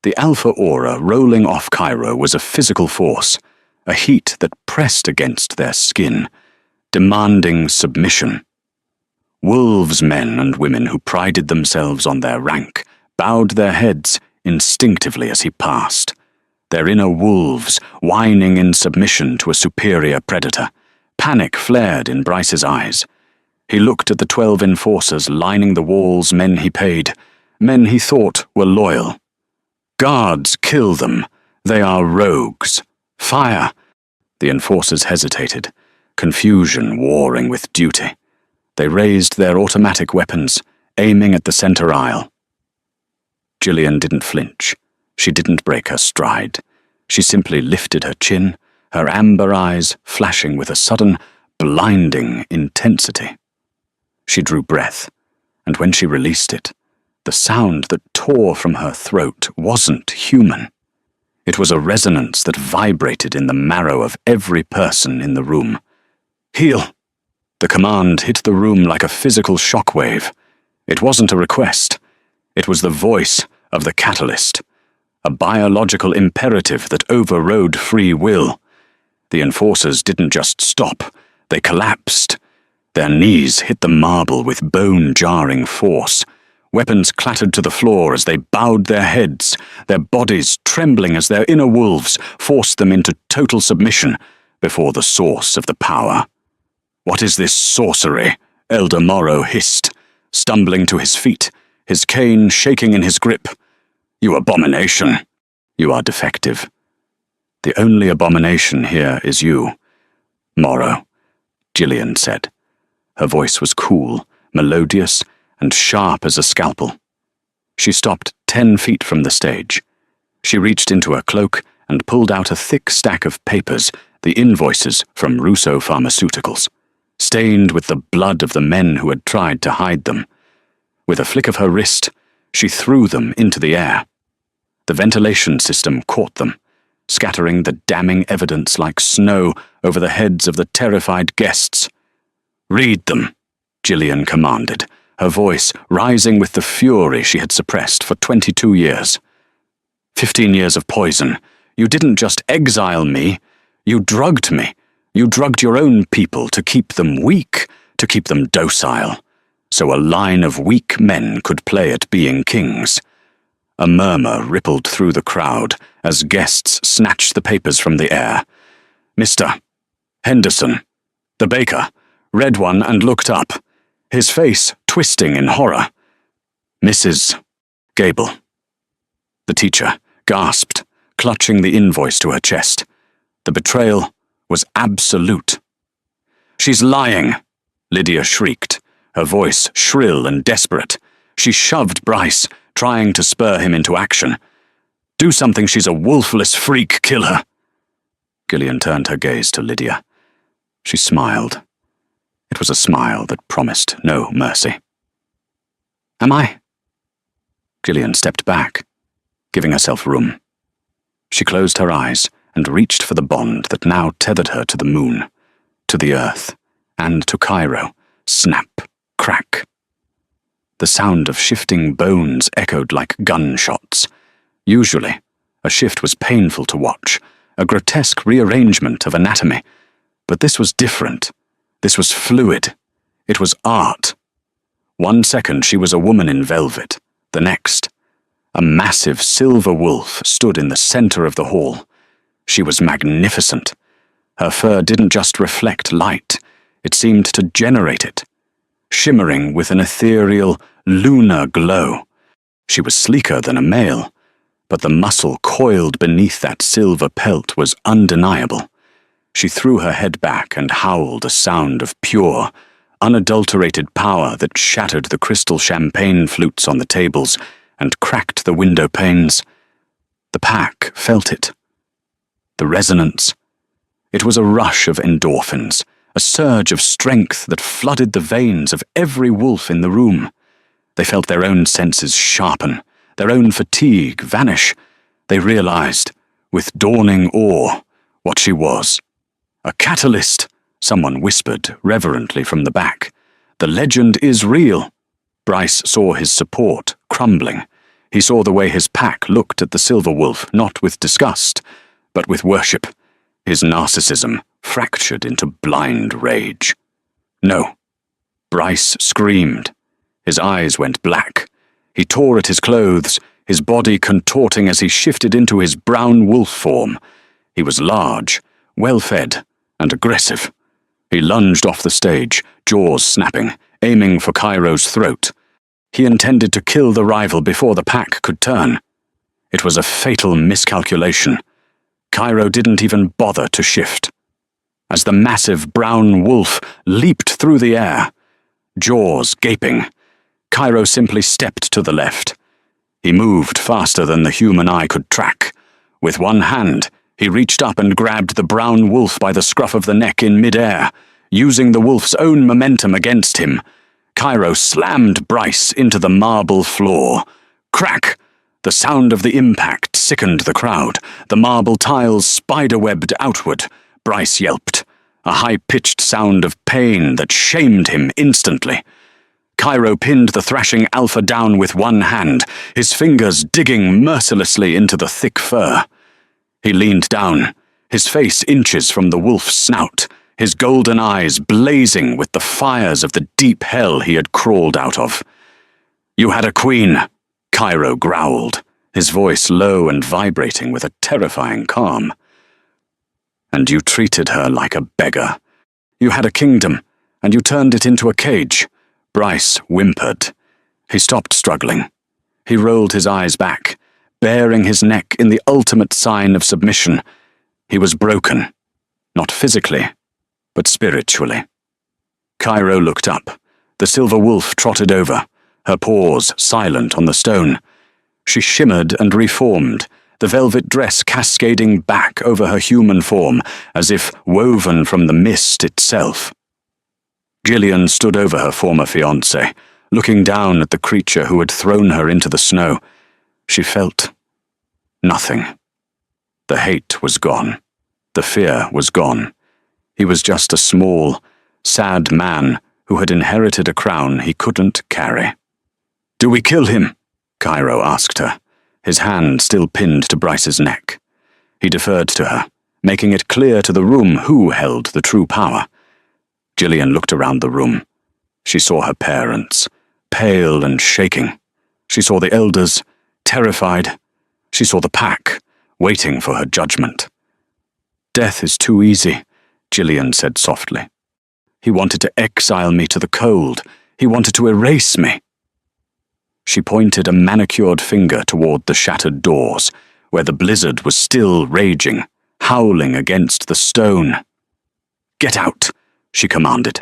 The alpha aura rolling off Cairo was a physical force, a heat that pressed against their skin, demanding submission. Wolves, men and women who prided themselves on their rank, bowed their heads instinctively as he passed, their inner wolves whining in submission to a superior predator. Panic flared in Bryce's eyes. He looked at the 12 enforcers lining the walls, men he paid, men he thought were loyal. Guards, kill them. They are rogues. Fire. The enforcers hesitated, confusion warring with duty. They raised their automatic weapons, aiming at the center aisle. Gillian didn't flinch. She didn't break her stride. She simply lifted her chin, her amber eyes flashing with a sudden, blinding intensity. She drew breath, and when she released it, the sound that tore from her throat wasn't human. It was a resonance that vibrated in the marrow of every person in the room. Heal! The command hit the room like a physical shockwave. It wasn't a request. It was the voice of the catalyst, a biological imperative that overrode free will. The enforcers didn't just stop, they collapsed. Their knees hit the marble with bone-jarring force. Weapons clattered to the floor as they bowed their heads, their bodies trembling as their inner wolves forced them into total submission before the source of the power. "What is this sorcery?" Elder Morrow hissed, stumbling to his feet, his cane shaking in his grip. "You abomination! You are defective. The only abomination here is you, Morrow," Gillian said. Her voice was cool, melodious, and sharp as a scalpel. She stopped 10 feet from the stage. She reached into her cloak and pulled out a thick stack of papers, the invoices from Russo Pharmaceuticals, stained with the blood of the men who had tried to hide them. With a flick of her wrist, she threw them into the air. The ventilation system caught them, scattering the damning evidence like snow over the heads of the terrified guests. "Read them," Gillian commanded, her voice rising with the fury she had suppressed for 22 years. 15 years of poison. You didn't just exile me, you drugged me. You drugged your own people to keep them weak, to keep them docile, so a line of weak men could play at being kings. A murmur rippled through the crowd as guests snatched the papers from the air. Mr. Henderson, the baker, read one and looked up, his face twisting in horror. "Mrs. Gable." The teacher gasped, clutching the invoice to her chest. The betrayal was absolute. "She's lying," Lydia shrieked, her voice shrill and desperate. She shoved Bryce, trying to spur him into action. "Do something, she's a wolfless freak, kill her." Gillian turned her gaze to Lydia. She smiled. It was a smile that promised no mercy. "Am I?" Gillian stepped back, giving herself room. She closed her eyes and reached for the bond that now tethered her to the moon, to the earth, and to Cairo. Snap, crack. The sound of shifting bones echoed like gunshots. Usually, a shift was painful to watch, a grotesque rearrangement of anatomy. But this was different. This was fluid. It was art. 1 second she was a woman in velvet. The next, a massive silver wolf stood in the center of the hall. She was magnificent. Her fur didn't just reflect light, it seemed to generate it, shimmering with an ethereal, lunar glow. She was sleeker than a male, but the muscle coiled beneath that silver pelt was undeniable. She threw her head back and howled a sound of pure, unadulterated power that shattered the crystal champagne flutes on the tables and cracked the window panes. The pack felt it. The resonance. It was a rush of endorphins, a surge of strength that flooded the veins of every wolf in the room. They felt their own senses sharpen, their own fatigue vanish. They realized, with dawning awe, what she was. "A catalyst," someone whispered reverently from the back. "The legend is real." Bryce saw his support crumbling. He saw the way his pack looked at the Silver Wolf, not with disgust, but with worship. His narcissism fractured into blind rage. "No." Bryce screamed. His eyes went black. He tore at his clothes, his body contorting as he shifted into his brown wolf form. He was large, well-fed, and aggressive. He lunged off the stage, jaws snapping, aiming for Cairo's throat. He intended to kill the rival before the pack could turn. It was a fatal miscalculation. Cairo didn't even bother to shift. As the massive brown wolf leaped through the air, jaws gaping, Cairo simply stepped to the left. He moved faster than the human eye could track. With one hand, he reached up and grabbed the brown wolf by the scruff of the neck in mid-air. Using the wolf's own momentum against him, Cairo slammed Bryce into the marble floor. Crack! The sound of the impact sickened the crowd. The marble tiles spiderwebbed outward. Bryce yelped, a high-pitched sound of pain that shamed him instantly. Cairo pinned the thrashing alpha down with one hand, his fingers digging mercilessly into the thick fur. He leaned down, his face inches from the wolf's snout, his golden eyes blazing with the fires of the deep hell he had crawled out of. "You had a queen," Cairo growled, his voice low and vibrating with a terrifying calm. "And you treated her like a beggar. You had a kingdom, and you turned it into a cage." Bryce whimpered. He stopped struggling. He rolled his eyes back, baring his neck in the ultimate sign of submission. He was broken, not physically, but spiritually. Cairo looked up. The Silver Wolf trotted over, her paws silent on the stone. She shimmered and reformed, the velvet dress cascading back over her human form, as if woven from the mist itself. Gillian stood over her former fiancé, looking down at the creature who had thrown her into the snow. She felt nothing. The hate was gone. The fear was gone. He was just a small, sad man who had inherited a crown he couldn't carry. "Do we kill him?" Cairo asked her, his hand still pinned to Bryce's neck. He deferred to her, making it clear to the room who held the true power. Gillian looked around the room. She saw her parents, pale and shaking. She saw the elders, terrified. She saw the pack, waiting for her judgment. "Death is too easy," Gillian said softly. "He wanted to exile me to the cold. He wanted to erase me." She pointed a manicured finger toward the shattered doors, where the blizzard was still raging, howling against the stone. "Get out," she commanded.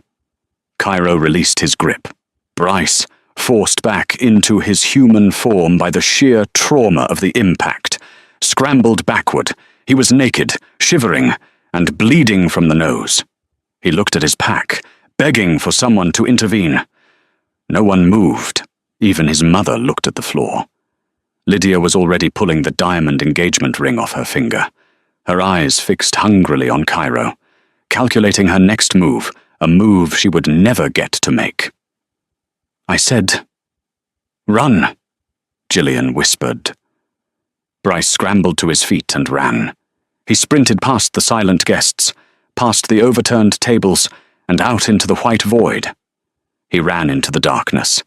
Cairo released his grip. Bryce, forced back into his human form by the sheer trauma of the impact, scrambled backward. He was naked, shivering, and bleeding from the nose. He looked at his pack, begging for someone to intervene. No one moved. Even his mother looked at the floor. Lydia was already pulling the diamond engagement ring off her finger, her eyes fixed hungrily on Cairo, calculating her next move, a move she would never get to make. "I said, run," Gillian whispered. Bryce scrambled to his feet and ran. He sprinted past the silent guests, past the overturned tables, and out into the white void. He ran into the darkness,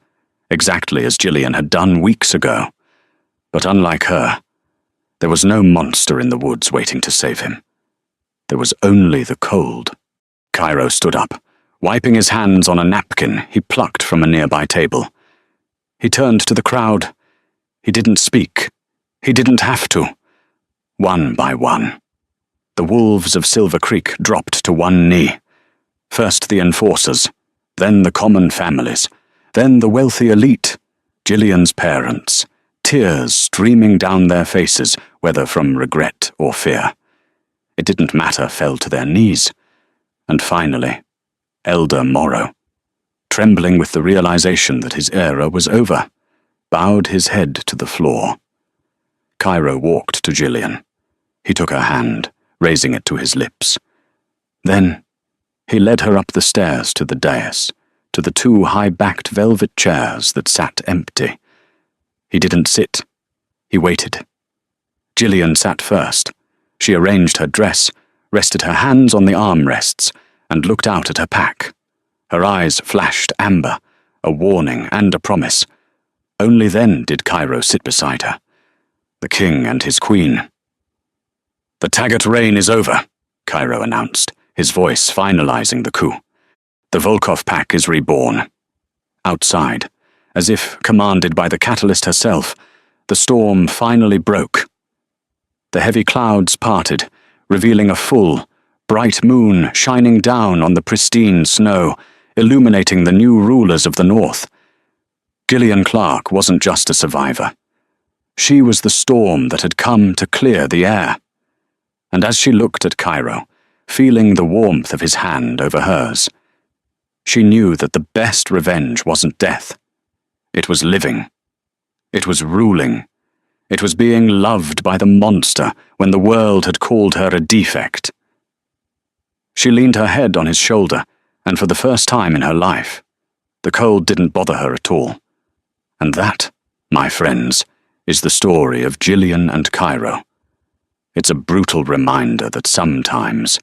exactly as Gillian had done weeks ago. But unlike her, there was no monster in the woods waiting to save him. There was only the cold. Cairo stood up, wiping his hands on a napkin he plucked from a nearby table. He turned to the crowd. He didn't speak. He didn't have to. One by one, the wolves of Silver Creek dropped to one knee. First the enforcers, then the common families, then the wealthy elite, Gillian's parents, tears streaming down their faces, whether from regret or fear. It didn't matter, fell to their knees. And finally, Elder Morrow, trembling with the realization that his era was over, bowed his head to the floor. Cairo walked to Gillian. He took her hand, raising it to his lips. Then he led her up the stairs to the dais, to the two high-backed velvet chairs that sat empty. He didn't sit. He waited. Gillian sat first. She arranged her dress, rested her hands on the armrests, and looked out at her pack. Her eyes flashed amber, a warning and a promise. Only then did Cairo sit beside her, the king and his queen. "The Taggart reign is over," Cairo announced, his voice finalizing the coup. "The Volkov pack is reborn." Outside, as if commanded by the catalyst herself, the storm finally broke. The heavy clouds parted, revealing a full, bright moon shining down on the pristine snow, illuminating the new rulers of the north. Gillian Clark wasn't just a survivor. She was the storm that had come to clear the air. And as she looked at Cairo, feeling the warmth of his hand over hers, she knew that the best revenge wasn't death. It was living. It was ruling. It was being loved by the monster when the world had called her a defect. She leaned her head on his shoulder, and for the first time in her life, the cold didn't bother her at all. And that, my friends, is the story of Gillian and Cairo. It's a brutal reminder that sometimes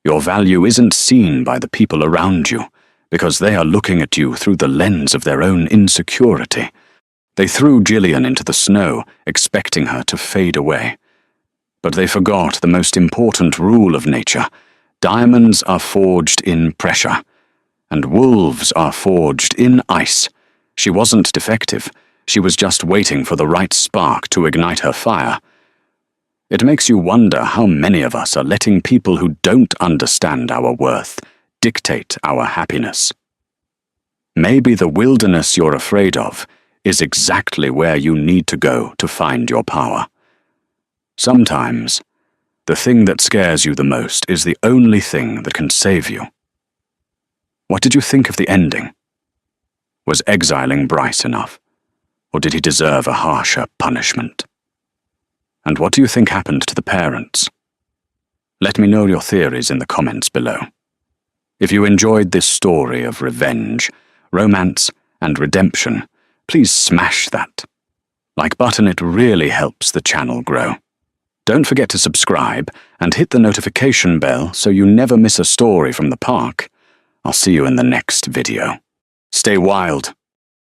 your value isn't seen by the people around you because they are looking at you through the lens of their own insecurity. They threw Gillian into the snow, expecting her to fade away. But they forgot the most important rule of nature. Diamonds are forged in pressure, and wolves are forged in ice. She wasn't defective. She was just waiting for the right spark to ignite her fire. It makes you wonder how many of us are letting people who don't understand our worth dictate our happiness. Maybe the wilderness you're afraid of is exactly where you need to go to find your power. Sometimes, the thing that scares you the most is the only thing that can save you. What did you think of the ending? Was exiling Bryce enough, or did he deserve a harsher punishment? And what do you think happened to the parents? Let me know your theories in the comments below. If you enjoyed this story of revenge, romance, and redemption, please smash that like button. It really helps the channel grow. Don't forget to subscribe and hit the notification bell so you never miss a story from the park. I'll see you in the next video. Stay wild.